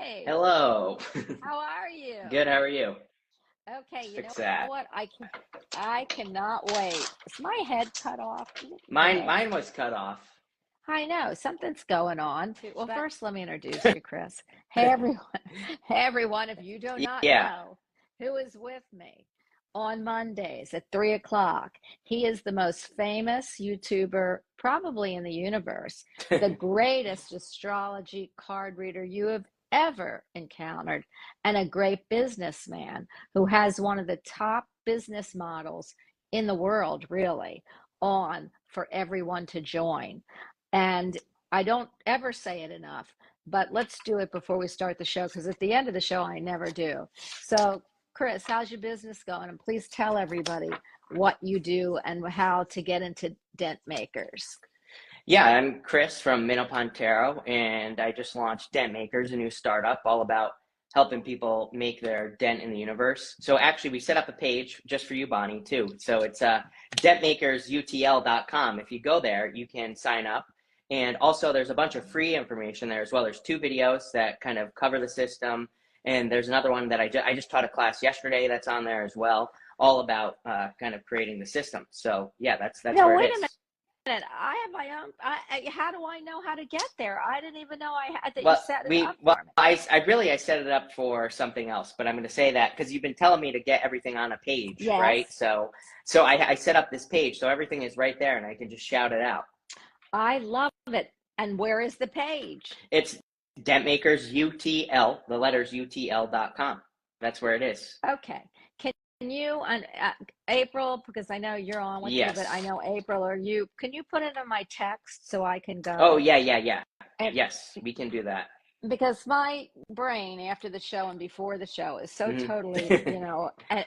Hey, Hello. how are you? Good, how are you? Okay, Let's you know fix that. what? I cannot wait. Is my head cut off Mine today? mine was cut off. I know something's going on. Well, first let me introduce you, Chris. Hey everyone. Hey everyone, if you do not Yeah. know who is with me on Mondays at 3 o'clock, he is the most famous YouTuber probably in the universe, the greatest astrology card reader you have ever encountered, and a great businessman who has one of the top business models in the world, really, on for everyone to join. And I don't ever say it enough, but let's do it before we start the show because at the end of the show, I never do. So, Chris, how's your business going? And please tell everybody what you do and how to get into dent makers. Yeah, I'm Chris from Minnow, and I just launched Dent Makers, a new startup all about helping people make their dent in the universe. So actually, we set up a page just for you, Bonnie, too. So it's dentmakersutl.com. If you go there, you can sign up. And also, there's a bunch of free information there as well. There's 2 videos that kind of cover the system. And there's another one that I just taught a class yesterday that's on there as well, all about kind of creating the system. So yeah, that's No, where it wait a is. minute. I have my own. How do I know how to get there? I didn't even know I had that you Well, set it up well, for me. I set it up for something else, but I'm going to say that because you've been telling me to get everything on a page, Yes, right? So I set up this page, so everything is right there, and I can just shout it out. I love it. And where is the page? It's dentmakersutl, the letters utl.com. That's where it is. Okay. Can you, and April, because I know you're on with me, but I Yes. know April or you, can you put it in my text so I can Oh, go? yeah. And Yes, we can do that. because my brain after the show and before the show is so Hmm. totally,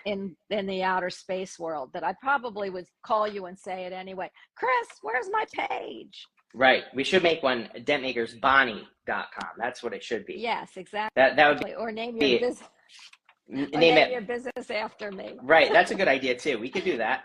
in the outer space world that I probably would call you and say it anyway. Chris, where's my page? Right. We should make one, dentmakersbonnie.com. That's what it should be. Yes, That would exactly. Or name your be business or name name it. your business after me. Right. That's a good idea too. We could do that.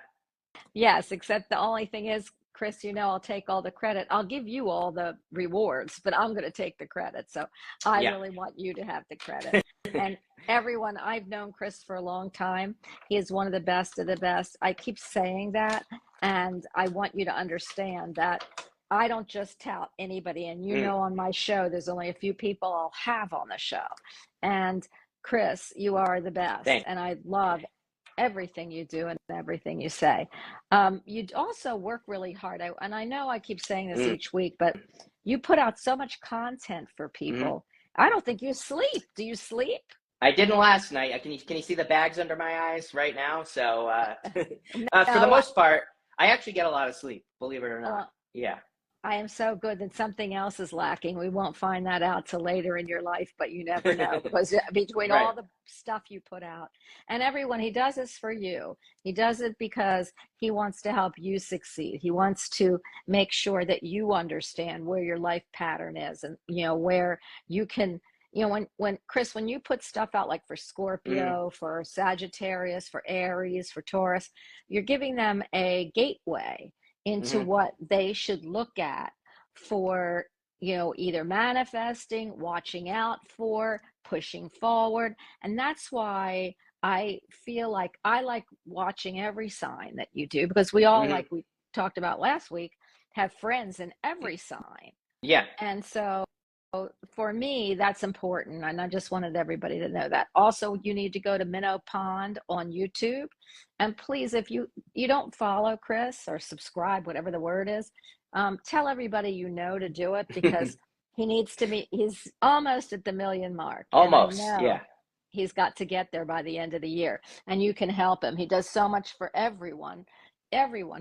Yes, except the only thing is, Chris, I'll take all the credit. I'll give you all the rewards, but I'm going to take the credit. So I Yeah. really want you to have the credit. And everyone, I've known Chris for a long time. He is one of the best of the best. I keep saying that. And I want you to understand that I don't just tout anybody. And Mm, on my show, there's only a few people I'll have on the show. And Chris, you are the best. thanks. And I love everything you do and everything you say. You also work really hard. And I know I keep saying this Mm, each week, but you put out so much content for hmm. people. I don't think you sleep. Do you sleep? I didn't last night. Can you see the bags under my eyes right now? So for the No, most part, I actually get a lot of sleep, believe it or not. well, Yeah. I am so good that something else is lacking. We won't find that out till later in your life, but you never know because between Right. all the stuff you put out and everyone, he does this for you. He does it because he wants to help you succeed. He wants to make sure that you understand where your life pattern is and, where you can, when Chris, when you put stuff out like for Mm, Scorpio, for Sagittarius, for Aries, for Taurus, you're giving them a gateway into hmm. what they should look at for, either manifesting, watching out for, pushing forward. And that's why I feel like I like watching every sign that you do because we all, Hmm. like we talked about last week, have friends in every sign. Yeah. And so for me, that's important. And I just wanted everybody to know that. Also, you need to go to Minnow Pond on YouTube. And please, if you don't follow Chris or subscribe, whatever the word is, tell everybody you know to do it because he's almost at the million mark. And I Almost. Yeah. know he's got to get there by the end of the year. And you can help him. He does so much for everyone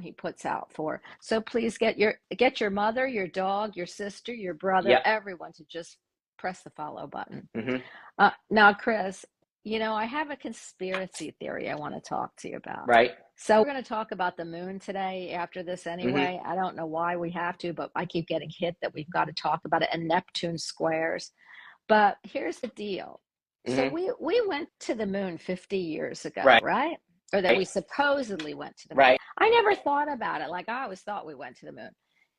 he puts out for. So please get your mother, your dog, your sister, your brother, Yep. everyone to just press the follow button. Hmm. Now, Chris, I have a conspiracy theory I want to talk to you about. Right. So we're going to talk about the moon today after this Hmm. anyway. I don't know why we have to, but I keep getting hit that we've got to talk about it and Neptune squares. But here's the deal. So Hmm. we went to the moon 50 years ago, Right. right? Or that we supposedly went to the moon. Right. I never thought about it. Like I always thought we went to the moon.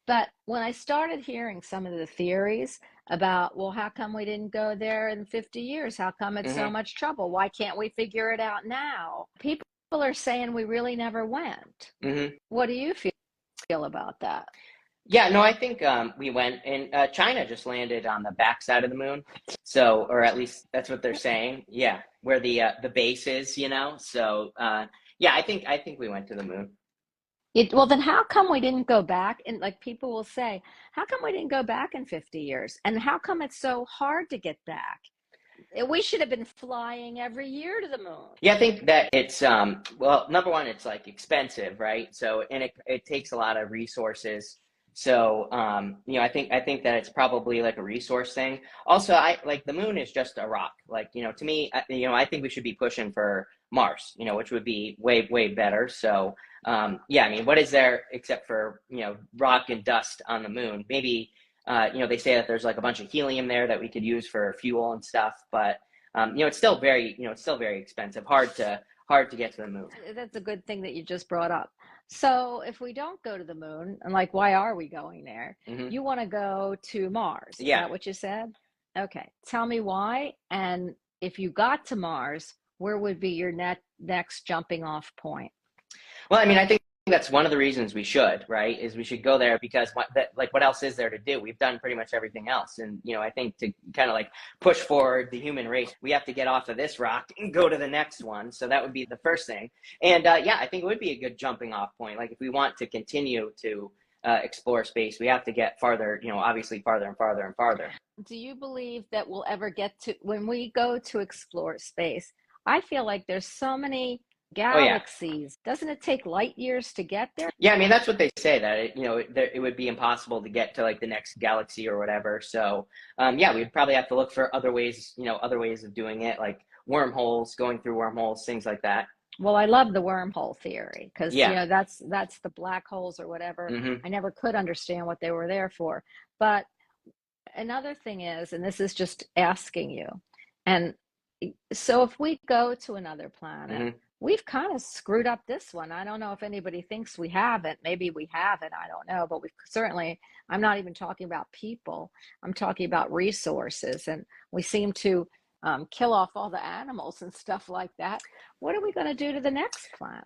But when I started hearing some of the theories about, well, how come we didn't go there in 50 years? How come it's so Hmm. much trouble? Why can't we figure it out now? People are saying we really never went. Hmm. What do you feel about that? Yeah, no, I think we went, and China just landed on the backside of the moon, so, or at least that's what they're saying. Yeah, where the base is, you know. So, yeah, I think we went to the moon. Well, then how come we didn't go back? And like people will say, how come we didn't go back in 50 years? And how come it's so hard to get back? We should have been flying every year to the moon. Yeah, I think that it's well, number one, it's like expensive, right? So, and it takes a lot of resources. So, you know, I think that it's probably like a resource thing. Also, I like the moon is just a rock. Like, you know, to me, you know, I think we should be pushing for Mars, you know, which would be way better. So, yeah, I mean, what is there except for, you know, rock and dust on the moon? Maybe, you know, they say that there's like a bunch of helium there that we could use for fuel and stuff, but you know, it's still very, you know, it's still very expensive. Hard to get to the moon. That's a good thing that you just brought up. So if we don't go to the moon, and like, why are we going there? Hmm. You want to go to Mars. Is Yeah. that what you said? Okay. Tell me why. And if you got to Mars, where would be your next jumping off point? Well, I mean, I think that's one of the reasons we should, right? Is we should go there because what else is there to do? We've done pretty much everything else, and you know, I think to kind of like push forward the human race, we have to get off of this rock and go to the next one. So that would be the first thing. And yeah, I think it would be a good jumping off point. Like if we want to continue to explore space, we have to get farther. You know, obviously farther and farther and farther. Do you believe that we'll ever get to, when we go to explore space? I feel like there's so many Oh yeah. galaxies. Doesn't it take light years to get there? Yeah, I mean that's what they say that you know it would be impossible to get to like the next galaxy or whatever. So yeah, we'd probably have to look for other ways, you know, other ways of doing it, like wormholes, going through wormholes, things like that. Well, I love the wormhole theory because Yeah. that's the black holes or whatever. Hmm. I never could understand what they were there for. But another thing is, and this is just asking you, and so if we go to another planet, Hmm. we've kind of screwed up this one. I don't know if anybody thinks we haven't. Maybe we haven't. I don't know. But we've certainly, I'm not even talking about people. I'm talking about resources. And we seem to kill off all the animals and stuff like that. What are we going to do to the next planet?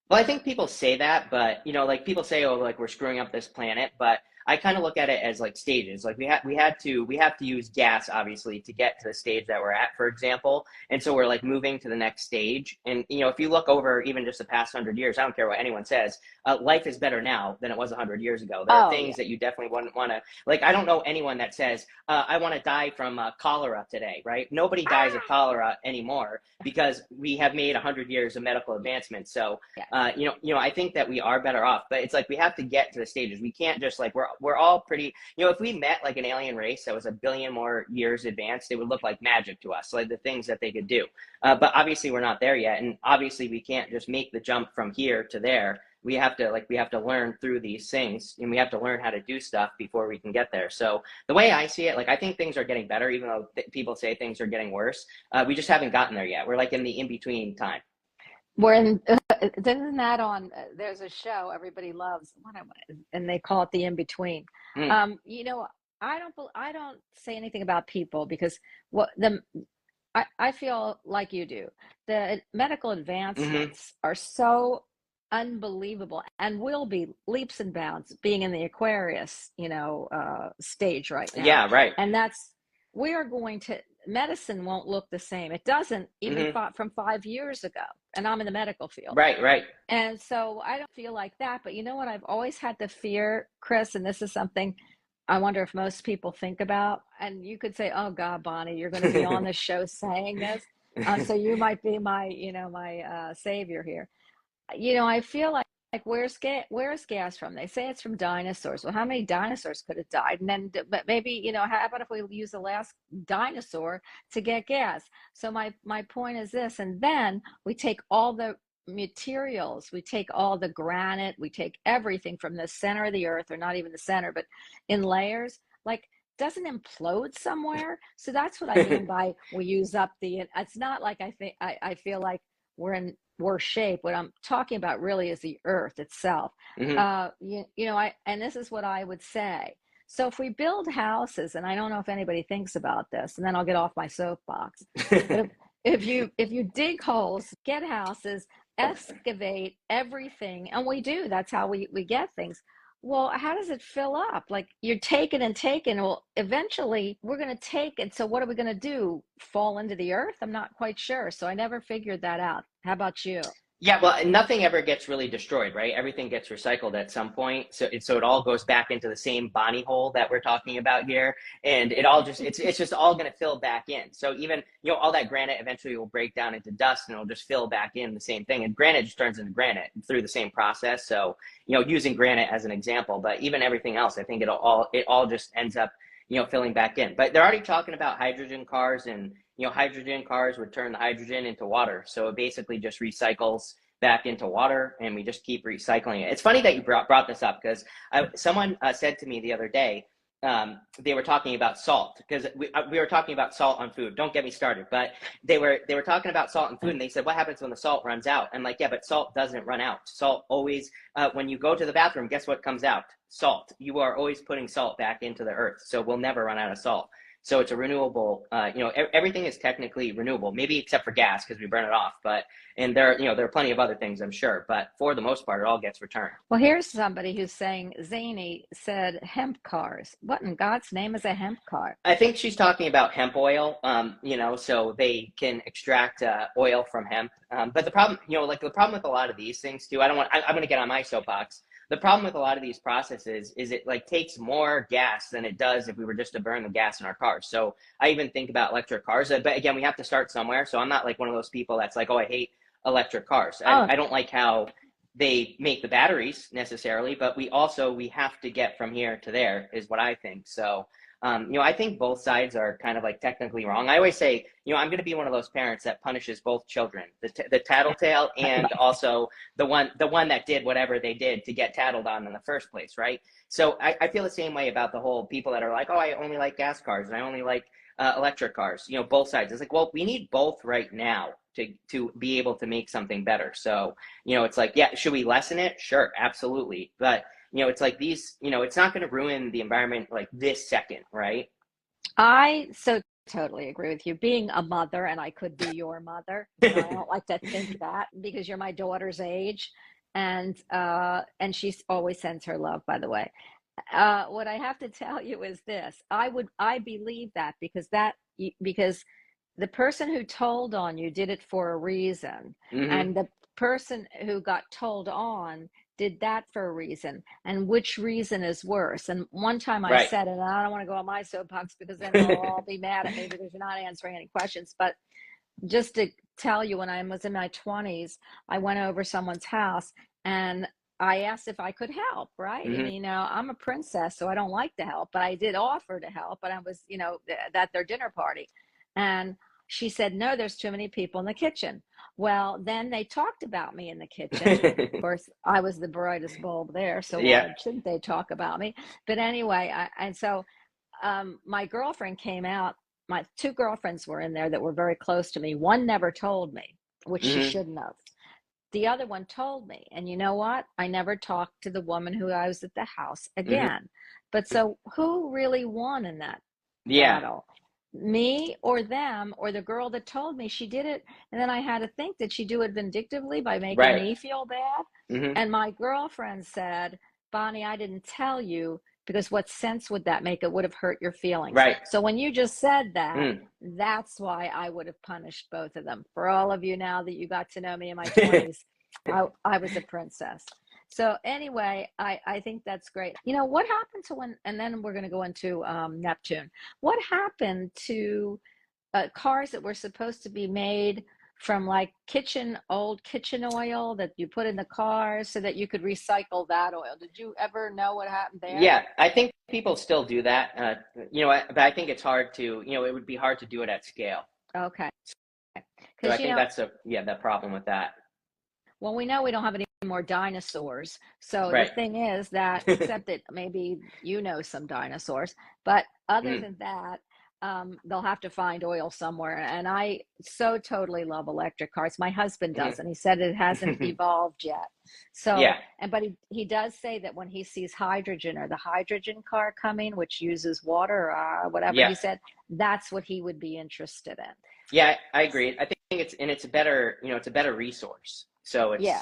Well, I think people say that, but you know, like people say, oh, like we're screwing up this planet, but I kind of look at it as like stages. Like we have to use gas obviously to get to the stage that we're at, for example. And so we're like moving to the next stage. And you know, if you look over even just the past 100 years, I don't care what anyone says, life is better now than it was 100 years ago. There are Oh, yeah. things that you definitely wouldn't want to like. I don't know anyone that says I want to die from cholera today, right? Nobody dies of cholera anymore because we have made 100 years of medical advancement. So Yeah. you know, I think that we are better off, but it's like we have to get to the stages. We can't just like we're all pretty. You know, if we met like an alien race that was a billion more years advanced, it would look like magic to us, like the things that they could do. But obviously, we're not there yet, and obviously, we can't just make the jump from here to there. We have to learn through these things, and we have to learn how to do stuff before we can get there. So the way I see it, like I think things are getting better, even though people say things are getting worse. We just haven't gotten there yet. We're like in the in between time. We're in, isn't that on? There's a show everybody loves, and they call it the in between. Mm, You know, I don't say anything about people because what the I feel like you do. The medical hmm. advancements are so unbelievable and will be leaps and bounds being in the Aquarius, stage right now. Yeah, right. And that's, we are going to, medicine won't look the same. It doesn't even Hmm. from 5 years ago. And I'm in the medical field. Right, right. And so I don't feel like that. But you know what? I've always had the fear, Chris, and this is something I wonder if most people think about. And you could say, oh God, Bonnie, you're going to be on the show saying this. So you might be my, my savior here. I feel like where's gas from? They say it's from dinosaurs. Well, how many dinosaurs could have died? And then, but maybe, how about if we use the last dinosaur to get gas? So my point is this, and then we take all the materials, we take all the granite, we take everything from the center of the earth, or not even the center, but in layers, like doesn't implode somewhere. So that's what I mean by we use up the, it's not like I feel like we're in worse shape. What I'm talking about really is the earth itself. Hmm. And this is what I would say. So if we build houses, and I don't know if anybody thinks about this, and then I'll get off my soapbox, but if you dig holes, get houses, excavate everything, and we do, that's how we get things. Well, how does it fill up? Like you're taking and taking. Well, eventually we're going to take it. So what are we going to do? Fall into the earth? I'm not quite sure. So I never figured that out. How about you? Yeah, well, nothing ever gets really destroyed, right? Everything gets recycled at some point. So it all goes back into the same Bonnie hole that we're talking about here. And it all just, it's just all going to fill back in. So even, all that granite eventually will break down into dust and it'll just fill back in the same thing. And granite just turns into granite through the same process. So, using granite as an example, but even everything else, I think it all just ends up, filling back in. But they're already talking about hydrogen cars, and hydrogen cars would turn the hydrogen into water. So it basically just recycles back into water, and we just keep recycling it. It's funny that you brought this up, because someone said to me the other day, they were talking about salt, because we were talking about salt on food. Don't get me started, but they were talking about salt and food, and they said, what happens when the salt runs out? I'm like, yeah, but salt doesn't run out. Salt always, when you go to the bathroom, guess what comes out? Salt. You are always putting salt back into the earth, so we'll never run out of salt. So it's a renewable, everything is technically renewable, maybe except for gas because we burn it off. And there are plenty of other things, I'm sure. But for the most part, it all gets returned. Well, here's somebody who's saying, Zany said hemp cars. What in God's name is a hemp car? I think she's talking about hemp oil, so they can extract oil from hemp. But the problem, the problem with a lot of these things too, I'm going to get on my soapbox. The problem with a lot of these processes is it takes more gas than it does if we were just to burn the gas in our cars. So I even think about electric cars, but again, we have to start somewhere. So I'm not like one of those people that's like, oh, I hate electric cars. I don't like how they make the batteries necessarily, but we have to get from here to there is what I think. So, I think both sides are kind of technically wrong. I always say, I'm going to be one of those parents that punishes both children, the tattletale and also the one that did whatever they did to get tattled on in the first place, right? So I feel the same way about the whole people that are like, oh, I only like gas cars and I only like electric cars. Both sides. It's like, well, we need both right now to be able to make something better. So, it's like, yeah, should we lessen it? Sure, absolutely. But it's like these, it's not going to ruin the environment this second, right? I so totally agree with you. Being a mother, and I could be your mother, I don't like to think that because you're my daughter's age, and she always sends her love, by the way. What I have to tell you is this: I believe that because the person who told on you did it for a reason, Mm-hmm. and the person who got told on did that for a reason, and which reason is worse. And one time I Right. said, and I don't want to go on my soapbox because then they'll all be mad at me because you're not answering any questions, but just to tell you, when I was in my 20s, I went over someone's house and I asked if I could help, right? Mm-hmm. And, I'm a princess, so I don't like to help, but I did offer to help, but I was, at their dinner party. And she said, no, there's too many people in the kitchen. Well, then they talked about me in the kitchen. Of course, I was the brightest bulb there, so Yeah. why shouldn't they talk about me? But anyway, my girlfriend came out. My two girlfriends were in there that were very close to me. One never told me, which she Mm-hmm. shouldn't have. The other one told me. And you know what? I never talked to the woman who I was at the house Mm-hmm. again. But so who really won in that Yeah. battle? Me or them or the girl that told me she did it? And then I had to think, did she do it vindictively by making Right. me feel bad? Mm-hmm. And my girlfriend said, Bonnie, I didn't tell you because what sense would that make? It would have hurt your feelings. Right. So when you just said that, Mm. that's why I would have punished both of them. For all of you now that you got to know me in my 20s, I was a princess. So anyway, I think that's great. What happened to and then we're going to go into Neptune. What happened to cars that were supposed to be made from old kitchen oil that you put in the cars so that you could recycle that oil? Did you ever know what happened there? Yeah, I think people still do that. But I think it's hard to, it would be hard to do it at scale. Okay. So Because I think that's the problem with that. well, we know we don't have any more dinosaurs. So Right. the thing is that, except that maybe some dinosaurs, but other Mm. than that, they'll have to find oil somewhere. And I so totally love electric cars. My husband does, and he said it hasn't evolved yet. So, Yeah. but he does say that when he sees hydrogen or the hydrogen car coming, which uses water or whatever, Yeah. he said that's what he would be interested in. Yeah, I agree. I think it's a better, it's a better resource. So it's, Yeah.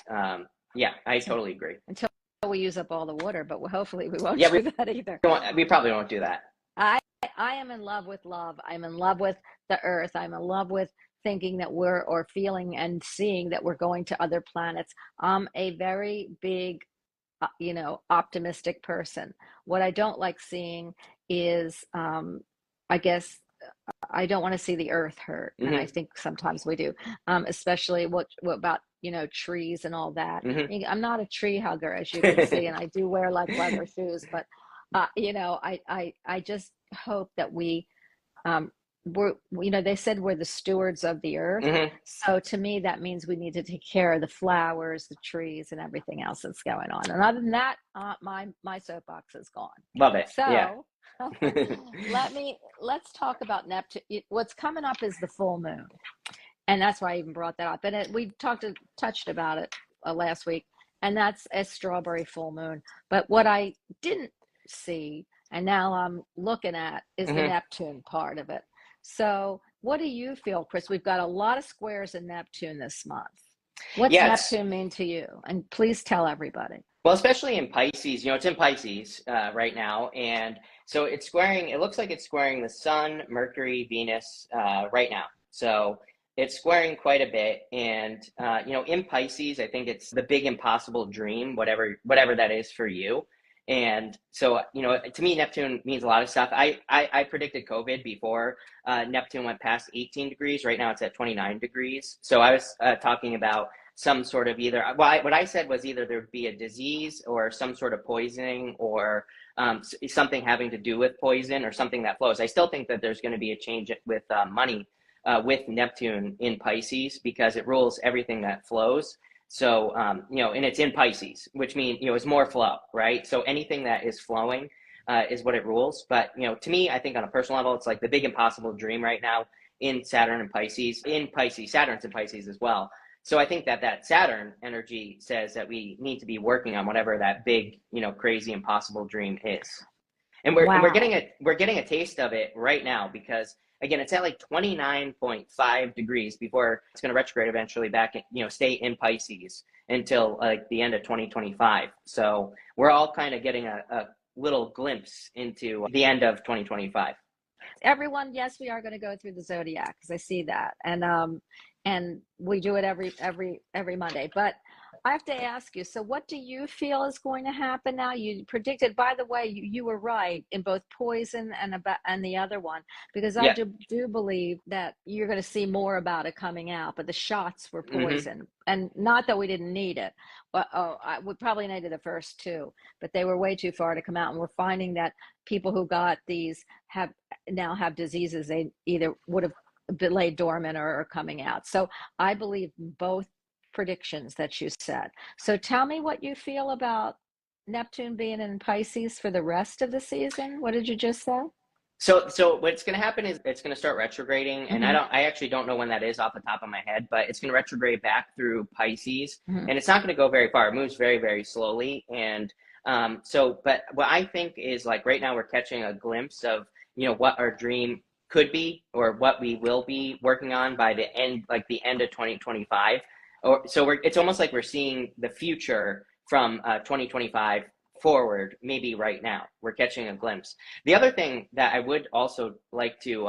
yeah, I totally agree. Until we use up all the water, but hopefully we won't Yeah, do that either. we probably won't do that. I am in love with love. I'm in love with the earth. I'm in love with thinking that or feeling and seeing that we're going to other planets. I'm a very big, optimistic person. What I don't like seeing is, I guess, I don't want to see the earth hurt. And I think sometimes we do, especially what about, trees and all that. I'm not a tree hugger, as you can see, and I do wear like leather shoes, but I just hope that they said we're the stewards of the earth. So to me, that means we need to take care of the flowers, the trees, and everything else that's going on. And other than that, my soapbox is gone. Love it. So Yeah. let's talk about Neptune. What's coming up is the full moon, and that's why I even brought that up. And we touched about it last week, and that's a strawberry full moon. But what I didn't see, and now I'm looking at, is the Neptune part of it. So what do you feel, Chris? We've got a lot of squares in Neptune this month. What's Neptune mean to you? And please tell everybody. Well, especially in Pisces, it's in Pisces right now. And so it looks like it's squaring the Sun, Mercury, Venus right now. So it's squaring quite a bit. And, in Pisces, I think it's the big impossible dream, whatever that is for you. And so, to me, Neptune means a lot of stuff. I predicted COVID before Neptune went past 18 degrees. Right now it's at 29 degrees. So I was talking about some sort of what I said was either there'd be a disease or some sort of poisoning or something having to do with poison or something that flows. I still think that there's going to be a change with money with Neptune in Pisces because it rules everything that flows. So, and it's in Pisces, which means, it's more flow, right? So anything that is flowing is what it rules. But, to me, I think on a personal level, it's like the big impossible dream right now in Saturn and Pisces. Saturn's in Pisces as well. So I think that Saturn energy says that we need to be working on whatever that big, crazy impossible dream is. And we're getting a taste of it right now because, again, it's at like 29.5 degrees before it's going to retrograde eventually back, stay in Pisces until like the end of 2025. So we're all kind of getting a little glimpse into the end of 2025. Everyone, yes, we are going to go through the zodiac because I see that, and we do it every Monday. But I have to ask you, so what do you feel is going to happen now? You predicted, by the way, you were right in both poison and the other one, because I do believe that you're going to see more about it coming out, but the shots were poison. And not that we didn't need it, but we probably needed the first two, but they were way too far to come out. And we're finding that people who got these now have diseases they either would have been laid dormant or are coming out. So I believe both predictions that you said. So tell me what you feel about Neptune being in Pisces for the rest of the season. What did you just say? So what's going to happen is it's going to start retrograding, and I actually don't know when that is off the top of my head, but it's going to retrograde back through Pisces, and it's not going to go very far. It moves very, very slowly, and but what I think is like right now we're catching a glimpse of what our dream could be or what we will be working on by the end of 2025. It's almost like we're seeing the future from 2025 forward, maybe right now. We're catching a glimpse. The other thing that I would also like to,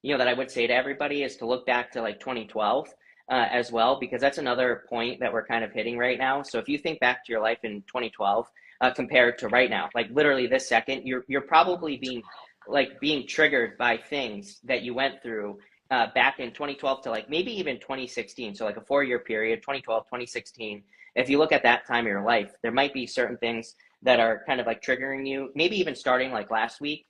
that I would say to everybody is to look back to like 2012 as well, because that's another point that we're kind of hitting right now. So if you think back to your life in 2012 compared to right now, like literally this second, you're probably being triggered by things that you went through back in 2012 to like maybe even 2016. So like a 4-year period, 2012, 2016. If you look at that time of your life, there might be certain things that are kind of like triggering you, maybe even starting like last week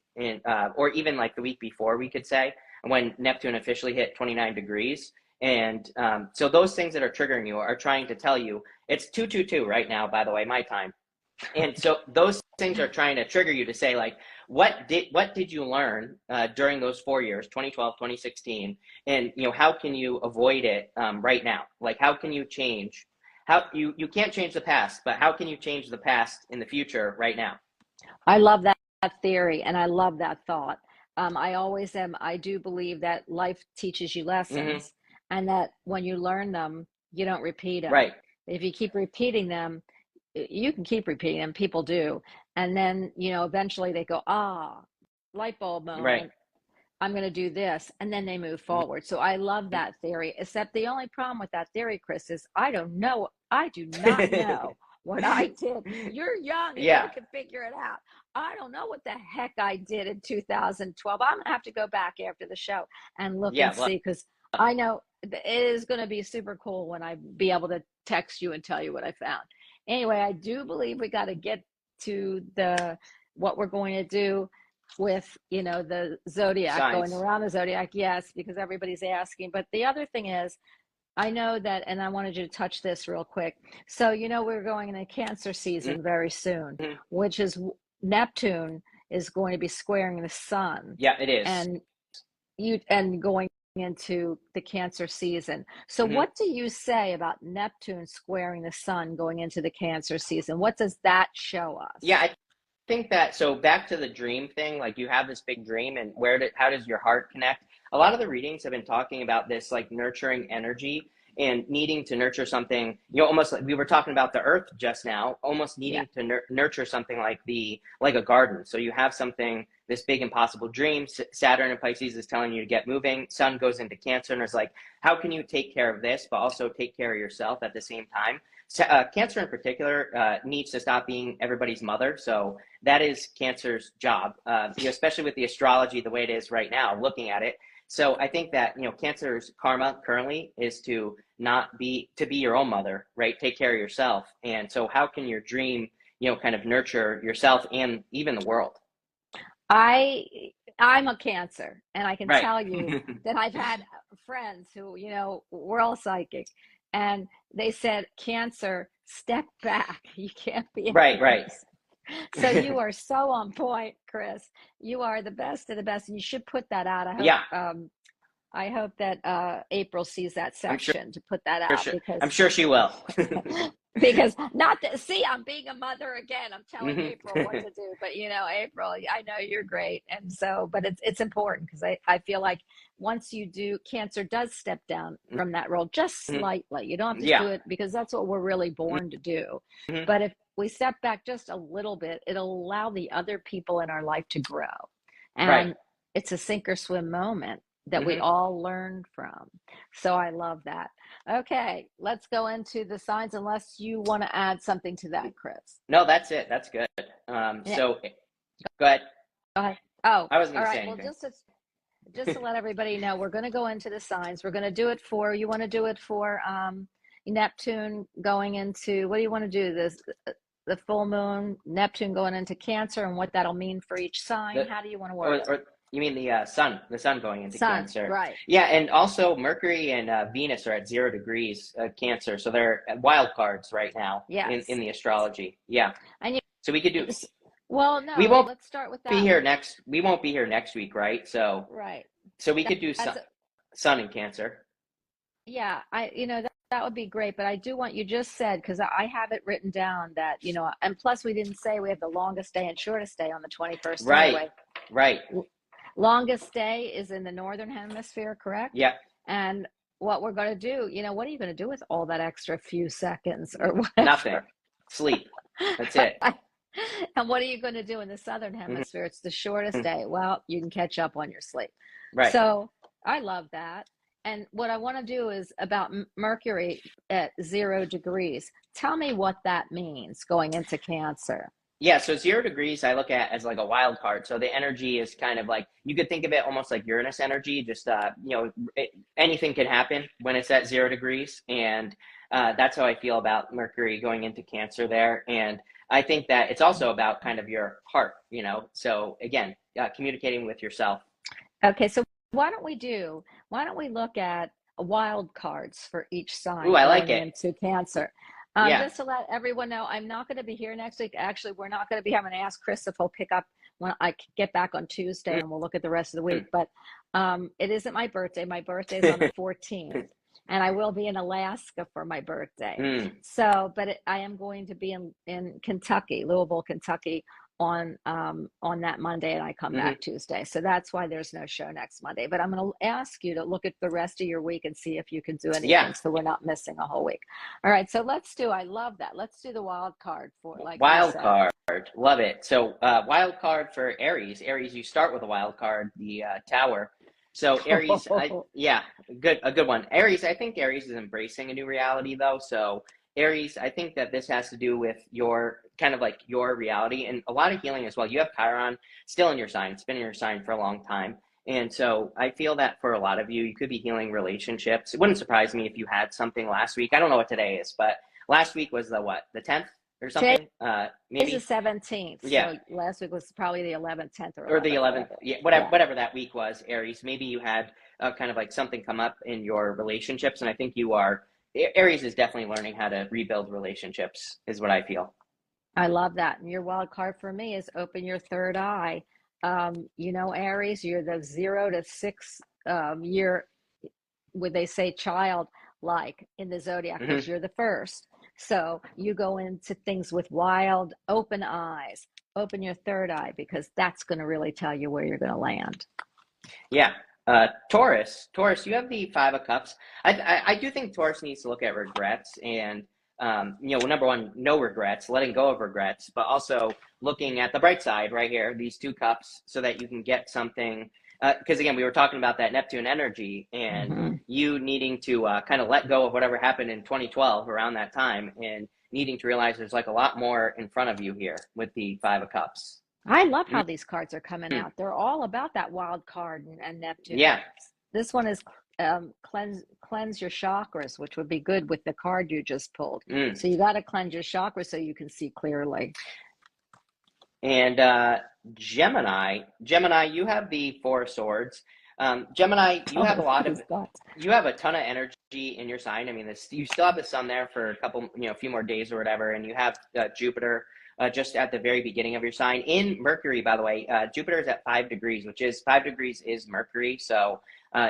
or even like the week before, we could say, when Neptune officially hit 29 degrees. And so those things that are triggering you are trying to tell you, it's 222 right now, by the way, my time. And so those things are trying to trigger you to say, like, what did you learn during those 4 years, 2012, 2016, and how can you avoid it right now? Like, how can you change? How you can't change the past, but how can you change the past in the future right now? I love that theory, and I love that thought. I do believe that life teaches you Hmm. lessons, and that when you learn them, you don't repeat them. Right, If you keep repeating them, you can keep repeating them, people do. And then, eventually they go, light bulb right. moment, I'm going to do this. And then they move forward. So I love that theory, except the only problem with that theory, Chris, is I don't know. I do not know what I did. You're young and you Yeah, can figure it out. I don't know what the heck I did in 2012. I'm going to have to go back after the show and look and yeah. Well, see, because I know it is going to be super cool when I be able to text you and tell you what I found. Anyway, I do believe we got to get to what we're going to do with the zodiac, going signs. around the zodiac. Yes, because everybody's asking. But the other thing is, I know that, and I wanted you to touch this real quick. So we're going in a Cancer season very soon, Mhm. which is Neptune is going to be squaring the sun, Yeah, it is. and going into the Cancer season. So Hmm. what do you say about Neptune squaring the sun going into the Cancer season? What does that show Yeah, us? I think that, so back to the dream thing, like you have this big dream, and how does your heart connect? A lot of the readings have been talking about this, like nurturing energy and needing to nurture something, almost like we were talking about the earth just now, almost Yeah. needing to nurture something like a garden. So you have something, this big impossible dream. Saturn in Pisces is telling you to get moving. Sun goes into Cancer and is like, how can you take care of this, but also take care of yourself at the same time? Cancer in particular needs to stop being everybody's mother. So that is Cancer's job, especially with the astrology the way it is right now, looking at it. So I think that Cancer's karma currently is to be your own mother, right? Take care of yourself. And so how can your dream, kind of nurture yourself and even the world? I I'm a Cancer, and I can Right. tell you that I've had friends who, we're all psychic, and they said, Cancer, step back. You can't be Right, everybody's. right. So you are so on point, Chris. You are the best of the best, and you should put that out. Yeah, I hope that April sees that I'm sure. section to put that out, I'm because sure she will. not that, see, I'm being a mother again. I'm telling Mhm. April what to do, but April, I know you're great. And so, but it's important, because I feel like once you do, Cancer does step down from that role just Mhm. slightly. You don't have to Yeah. do it, because that's what we're really born to do. Mhm. But if we step back just a little bit, it'll allow the other people in our life to grow. Right. And it's a sink or swim moment that we Hmm. all learn from. So I love that. Okay, let's go into the signs, unless you want to add something to that, Chris. No, that's it. That's good. Yeah, So go ahead. go ahead. Oh, I wasn't all going to right. say Well, anything. just to let everybody know, we're going to go into the signs. We're going to do it for, you want to do it for Neptune going into, what do you want to do? The full moon, Neptune going into Cancer, and what that'll mean for each sign. The How do you want to word it? or you mean the sun going into Sun, Cancer? right. Yeah, and also Mercury and Venus are at 0 degrees Cancer, so they're wild cards right now in Yes. the astrology. Yeah, And so we could do. well, We no, won't let's start with be that here one. next. We won't be here next week, right? Right. So we could do That's sun in Cancer. Yeah, that would be great. But I do want, you just said, because I have it written down that, and plus we didn't say we have the longest day and shortest day on the 21st Right, anyway. right. Longest day is in the northern hemisphere, correct? Yeah, And what we're going to do, what are you going to do with all that extra few seconds or nothing. whatever? Sleep. That's it. And what are you going to do in the southern Hmm. hemisphere? It's the shortest day. Well, you can catch up on your sleep. Right. So I love that. And what I want to do is about Mercury at 0 degrees. Tell me what that means going into Cancer. Yeah, so 0 degrees I look at as like a wild card. So the energy is kind of like, you could think of it almost like Uranus energy. Just anything can happen when it's at 0 degrees, and that's how I feel about Mercury going into Cancer there. And I think that it's also about kind of your heart. So again, communicating with yourself. Okay, so why don't we look at wild cards for each Ooh, sign I like going it. into Cancer? Yeah. Just to let everyone know, I'm not going to be here next week. Actually, we're not going to be. I'm going to ask Chris if he'll pick up when I get back on Tuesday, and we'll look at the rest of the week. But it isn't my birthday. My birthday is on the 14th, and I will be in Alaska for my birthday. Mm. So, but I am going to be in Kentucky, Louisville, Kentucky, on that Monday, and I come back Tuesday. So that's why there's no show next Monday. But I'm going to ask you to look at the rest of your week and see if you can do anything, so we're not missing a whole week. All right, so I love that. Let's do the wild card for wild card. Love it. So wild card for Aries. Aries, you start with a wild card, the Tower. So Aries, a good one. Aries, I think Aries is embracing a new reality though. So Aries, I think that this has to do with your kind of like your reality and a lot of healing as well. You have Chiron still in your sign. It's been in your sign for a long time. And so I feel that for a lot of you, you could be healing relationships. It wouldn't surprise me if you had something last week. I don't know what today is, but last week was the 10th or something? Maybe it's the 17th. Yeah. So last week was probably the 11th, 10th, or the 11th. Yeah, whatever that week was, Aries. Maybe you had kind of like something come up in your relationships. And I think Aries is definitely learning how to rebuild relationships, is what I feel. I love that. And your wild card for me is open your third eye. Aries, you're the 0 to 6 year, would they say child like in the zodiac, because you're the first. So you go into things with wild, open eyes, open your third eye, because that's going to really tell you where you're going to land. Yeah. Taurus, you have the 5 of Cups. I do think Taurus needs to look at regrets and, number one, no regrets, letting go of regrets, but also looking at the bright side right here, these 2 cups, so that you can get something. Because again, we were talking about that Neptune energy and you needing to kind of let go of whatever happened in 2012 around that time and needing to realize there's like a lot more in front of you here with the 5 of Cups. I love how these cards are coming out. They're all about that wild card and Neptune. Yeah. This one is cleanse your chakras, which would be good with the card you just pulled. So you got to cleanse your chakras so you can see clearly. And Gemini, you have the 4 of Swords. Gemini, you have you have a ton of energy in your sign. I mean, you still have the sun there for a few more days or whatever, and you have Jupiter just at the very beginning of your sign. In Mercury, by the way, Jupiter is at 5 degrees, which is 5 degrees is Mercury. So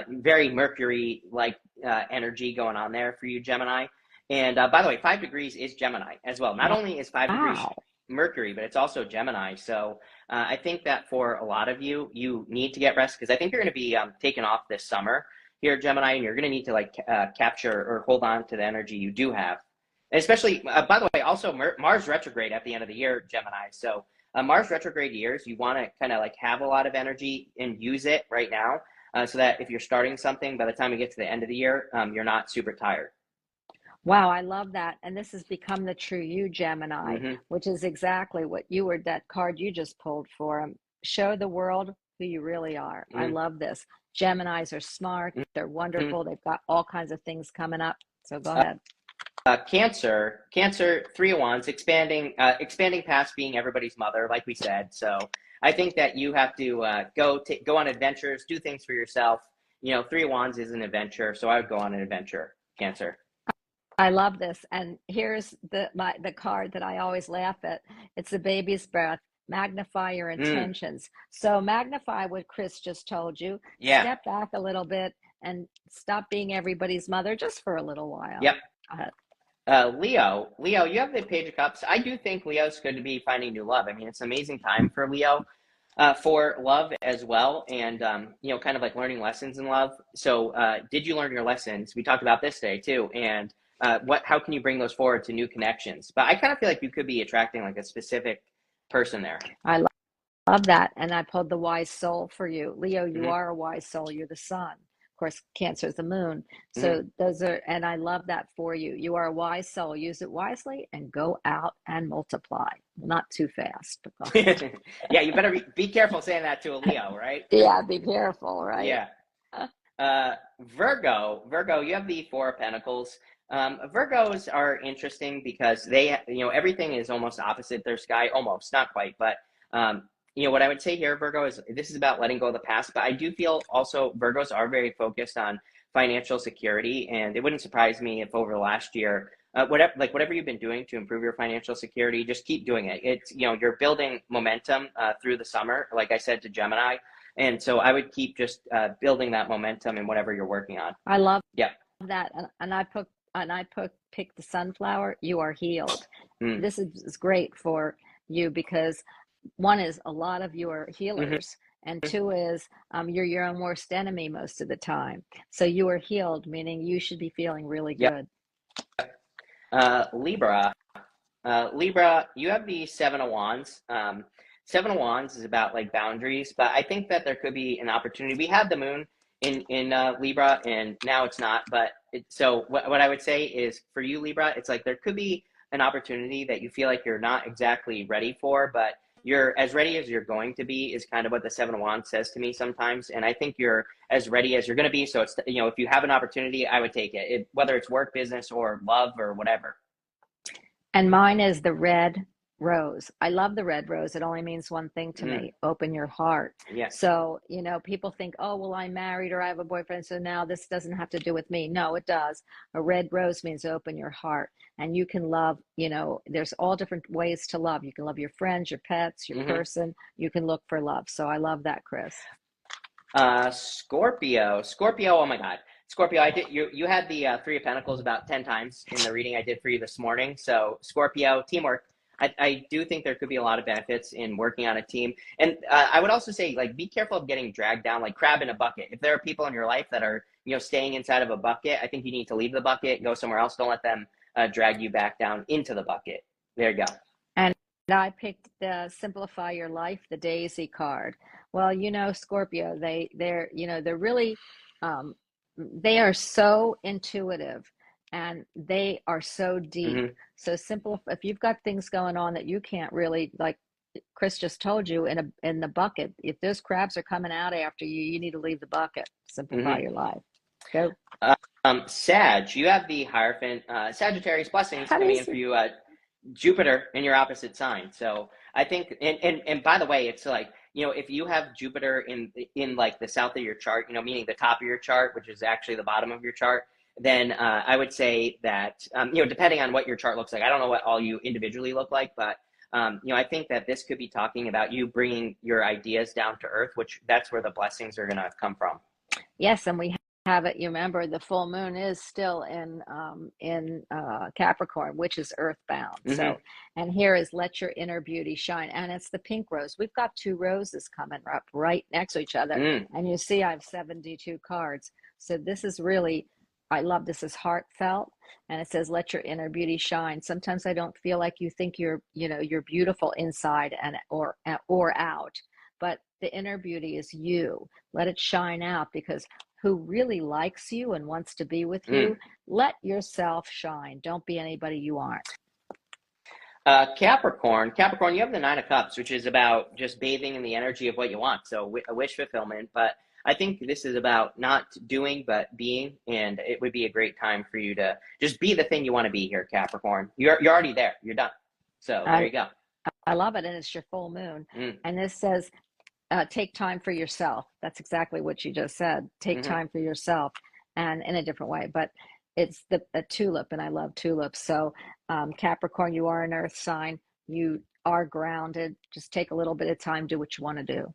very Mercury-like energy going on there for you, Gemini. And by the way, 5 degrees is Gemini as well. Not only is 5 degrees Mercury, but it's also Gemini. So I think that for a lot of you, you need to get rest, because I think you're going to be taken off this summer here, Gemini, and you're going to need to capture or hold on to the energy you do have. Especially, by the way, also Mars retrograde at the end of the year, Gemini. So Mars retrograde years, you want to kind of like have a lot of energy and use it right now, so that if you're starting something, by the time you get to the end of the year, you're not super tired. Wow, I love that. And this has become the true you, Gemini, which is exactly what that card you just pulled for. Show the world who you really are. I love this. Geminis are smart. They're wonderful. They've got all kinds of things coming up. So go ahead. Cancer, 3 of Wands, expanding past being everybody's mother, like we said. So I think that you have to go on adventures, do things for yourself. 3 of Wands is an adventure, so I would go on an adventure, Cancer. I love this. And here's the card that I always laugh at. It's the baby's breath. Magnify your intentions. So magnify what Chris just told you. Yeah. Step back a little bit and stop being everybody's mother just for a little while. Yep. Leo, you have the Page of Cups. I do think Leo's going to be finding new love. I mean, it's an amazing time for Leo, for love as well, and kind of like learning lessons in love. So did you learn your lessons? We talked about this today too, and how can you bring those forward to new connections? But I kind of feel like you could be attracting like a specific person there. I love that. And I pulled the wise soul for you. Leo, you are a wise soul. You're the sun. Of course, Cancer is the moon. So and I love that for you. You are a wise soul. Use it wisely and go out and multiply. Not too fast. Yeah, you better be careful saying that to a Leo, right? Yeah, be careful, right? Yeah. Virgo, you have the 4 of Pentacles. Virgos are interesting because they, everything is almost opposite their sky, almost, not quite, but, what I would say here, Virgo, is this is about letting go of the past, but I do feel also Virgos are very focused on financial security, and it wouldn't surprise me if over the last year, whatever you've been doing to improve your financial security, just keep doing it. It's, you're building momentum through the summer, like I said to Gemini. And so I would keep just building that momentum in whatever you're working on. I love Yeah. that. And pick the sunflower. You are healed. Mm. This is great for you because one is a lot of you are healers, and two is you're your own worst enemy most of the time. So you are healed, meaning you should be feeling really good. Libra. Libra, you have the Seven of Wands. Seven of Wands is about like boundaries, but I think that there could be an opportunity. We have the moon in Libra, and now it's not. But so what I would say is for you, Libra, it's like there could be an opportunity that you feel like you're not exactly ready for, but you're as ready as you're going to be is kind of what the Seven of Wands says to me sometimes. And I think you're as ready as you're going to be. So it's, if you have an opportunity, I would take it, whether it's work, business, or love or whatever. And mine is the red rose. I love the red rose. It only means one thing to me: open your heart. Yeah. So, people think, oh, well, I'm married or I have a boyfriend, so now this doesn't have to do with me. No, it does. A red rose means open your heart. And you can love, there's all different ways to love. You can love your friends, your pets, your person. You can look for love. So I love that, Chris. Scorpio, oh my God. Scorpio, you had the Three of Pentacles about 10 times in the reading I did for you this morning. So Scorpio, teamwork. I do think there could be a lot of benefits in working on a team. And I would also say, like, be careful of getting dragged down like crab in a bucket. If there are people in your life that are, staying inside of a bucket, I think you need to leave the bucket, go somewhere else. Don't let them drag you back down into the bucket. There you go. And I picked the Simplify Your Life, the Daisy card. Well, Scorpio, they're really, they are so intuitive and they are so deep. So simple. If you've got things going on that you can't really, like Chris just told you, in the bucket, if those crabs are coming out after you, you need to leave the bucket. Simplify your life. Go. Sag, you have the Hierophant, Sagittarius blessings coming in for you. Jupiter in your opposite sign. So I think, and by the way, it's like, if you have Jupiter in like the south of your chart, meaning the top of your chart, which is actually the bottom of your chart, then I would say that, depending on what your chart looks like, I don't know what all you individually look like, but, I think that this could be talking about you bringing your ideas down to earth, which that's where the blessings are going to come from. Yes. And we have it. You remember the full moon is still in Capricorn, which is earthbound. So, and here is let your inner beauty shine, and it's the pink rose. We've got two roses coming up right next to each other, and you see I have 72 cards. So this is really, I love this. Is heartfelt, and it says let your inner beauty shine. Sometimes I don't feel like you think you're beautiful inside or out, but the inner beauty is you. Let it shine out, because who really likes you and wants to be with you, let yourself shine. Don't be anybody you aren't. Capricorn, you have the Nine of Cups, which is about just bathing in the energy of what you want. So a wish fulfillment, but I think this is about not doing, but being, and it would be a great time for you to just be the thing you want to be here, Capricorn. You're already there. You're done. So there you go. I love it. And it's your full moon. And this says, take time for yourself. That's exactly what you just said. Take time for yourself, and in a different way. But it's a tulip, and I love tulips. So Capricorn, you are an earth sign. You are grounded. Just take a little bit of time, do what you want to do.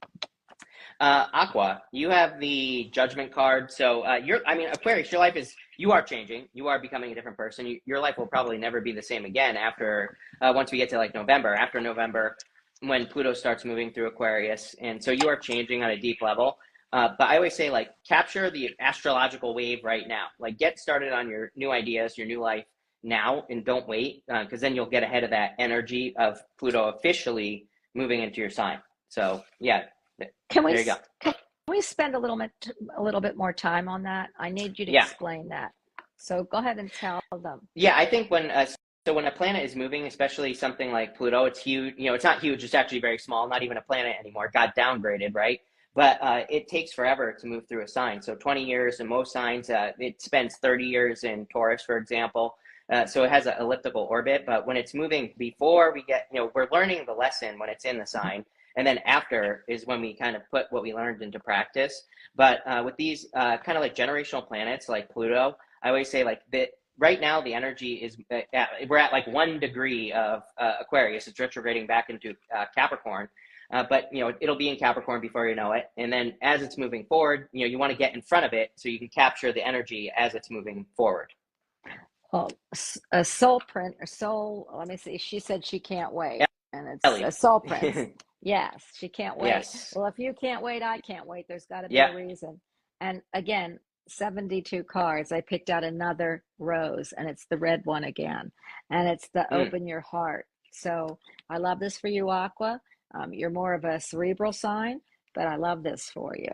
Aqua, you have the Judgment card. So Aquarius, your life you are changing. You are becoming a different person. Your life will probably never be the same again after, once we get to like November. After November, when Pluto starts moving through Aquarius. And so you are changing on a deep level. But I always say, like, capture the astrological wave right now. Like, get started on your new ideas, your new life now, and don't wait, because then you'll get ahead of that energy of Pluto officially moving into your sign. So, yeah, there you go. Can we spend a little bit more time on that? I need you to explain that. So go ahead and tell them. Yeah, I think when a planet is moving, especially something like Pluto, it's huge. It's not huge. It's actually very small. Not even a planet anymore. It got downgraded, right? But it takes forever to move through a sign. So 20 years in most signs. It spends 30 years in Taurus, for example. So it has an elliptical orbit. But when it's moving, before we get, we're learning the lesson when it's in the sign. And then after is when we kind of put what we learned into practice. But with these kind of like generational planets like Pluto, I always say like that right now the energy is we're at like 1 degree of Aquarius. It's retrograding back into Capricorn. But it'll be in Capricorn before you know it, and then as it's moving forward, you want to get in front of it so you can capture the energy as it's moving forward. Well, a soul print or soul. Let me see. She said she can't wait, and it's Ellie. a soul print. Yes, she can't wait. Yes. Well, if you can't wait, I can't wait. There's got to be Yeah. a reason. And again, 72 cards. I picked out another rose, and it's the red one again, and it's the open your heart. So I love this for you, Aqua. You're more of a cerebral sign, but I love this for you.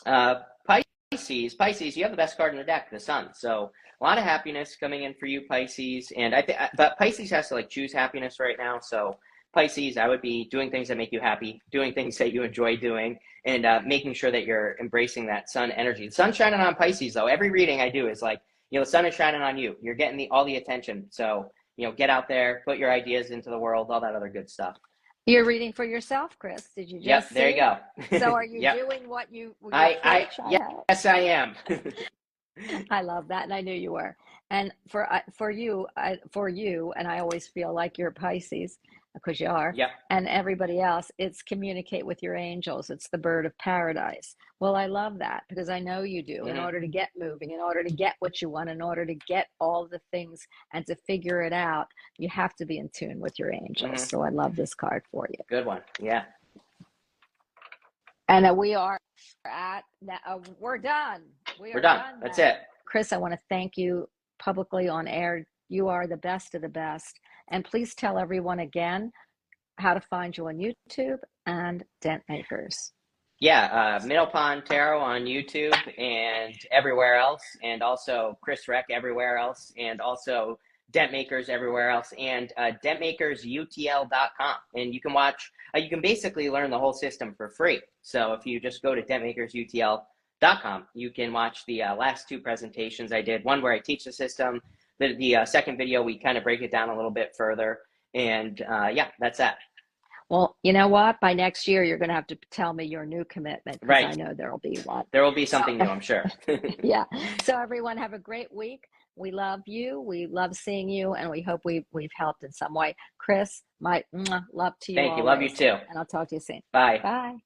Pisces, you have the best card in the deck, the Sun. So a lot of happiness coming in for you, Pisces. And but Pisces has to like choose happiness right now. So Pisces, I would be doing things that make you happy, doing things that you enjoy doing, and making sure that you're embracing that sun energy. The sun's shining on Pisces, though. Every reading I do is like, the sun is shining on you. You're getting all the attention. So, get out there, put your ideas into the world, all that other good stuff. You're reading for yourself, Chris. Did you just Yep, there you go. So are you doing what you Yes, I am. I love that, and I knew you were. And for you, and I always feel like you're Pisces because you are. Yep. And everybody else, it's communicate with your angels. It's the bird of paradise. Well, I love that because I know you do. In order to get moving, in order to get what you want, in order to get all the things and to figure it out, you have to be in tune with your angels. So I love this card for you. Good one. Yeah. And we are we're done. We're done. That's it. Chris, I want to thank you publicly on air. You are the best of the best. And please tell everyone again how to find you on YouTube and Dent Makers. Yeah, Minnow Tarot on YouTube and everywhere else, and also Chris Reck everywhere else, and also Dent Makers everywhere else, and dentmakersutl.com. And you can watch, you can basically learn the whole system for free. So if you just go to dentmakersutl.com, you can watch the last 2 presentations I did. One where I teach the system. The second video, we kind of break it down a little bit further. And yeah, that's that. Well, you know what? By next year, you're going to have to tell me your new commitment. Right. I know there will be one. There will be something new, I'm sure. Yeah. So everyone have a great week. We love you. We love seeing you. And we hope we've helped in some way. Chris, my love to you. Thank you. Love you too. And I'll talk to you soon. Bye. Bye.